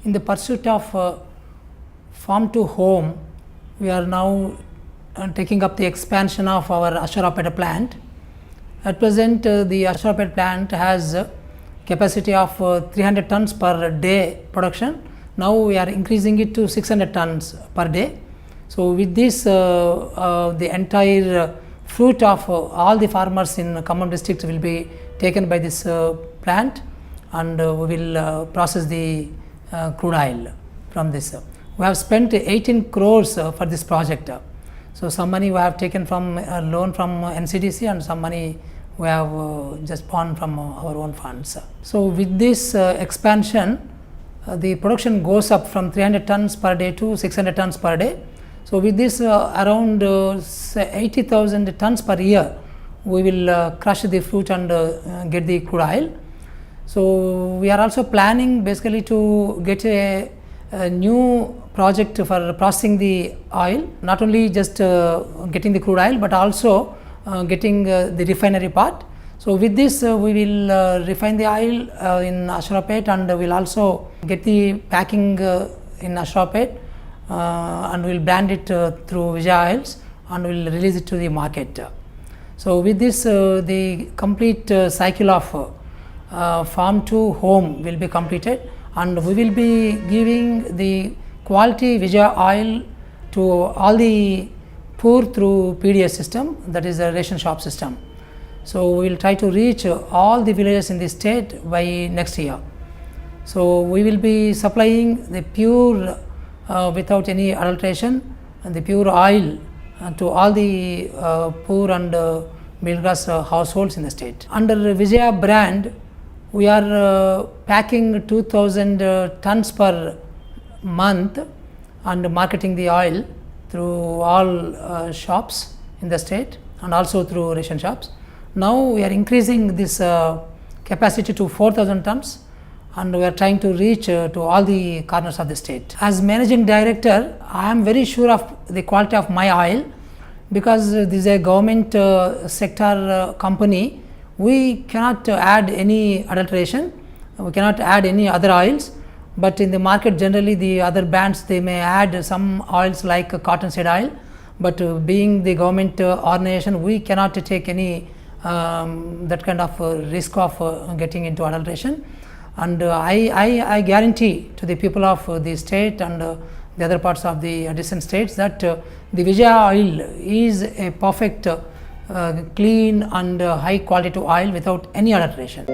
In the pursuit of farm to home, we are now taking up the expansion of our Asharapeta plant. At present, the Asharapeta plant has capacity of 300 tons per day production. Now we are increasing it to 600 tons per day. So with this, the entire fruit of all the farmers in Khammam district will be taken by this plant, and we will process the crude oil from this. We have spent 18 crores for this project. So some money we have taken from loan from NCDC, and some money we have just borrowed from our own funds. So with this expansion, the production goes up from 300 tons per day to 600 tons per day. So with this around 80,000 tons per year, we will crush the fruit and get the crude oil. So we are also planning basically to get a new project for processing the oil, not only just getting the crude oil, but also getting the refinery part. So with this we will refine the oil in Asharapet, and we will also get the packing in Asharapet, and we will brand it through Vijaya Oils, and we will release it to the market. So with this the complete cycle of farm to home will be completed, and we will be giving the quality Vijaya oil to all the poor through PDS system, that is a ration shop system. So we will try to reach all the villages in the state by next year. So we will be supplying the pure without any adulteration and the pure oil to all the poor and middle class households in the state. Under Vijaya brand, we are packing 2000 tons per month and marketing the oil through all shops in the state and also through ration shops. Now we are increasing this capacity to 4000 tons, and we are trying to reach to all the corners of the state. As managing director, I am very sure of the quality of my oil, because this is a government sector company. We cannot add any adulteration, we cannot add any other oils, but in the market generally the other brands, they may add some oils like cottonseed oil, but being the government organization, we cannot take any that kind of risk of getting into adulteration. And I guarantee to the people of the state and the other parts of the adjacent states that the Vijaya oil is a perfect clean and high quality oil without any adulteration.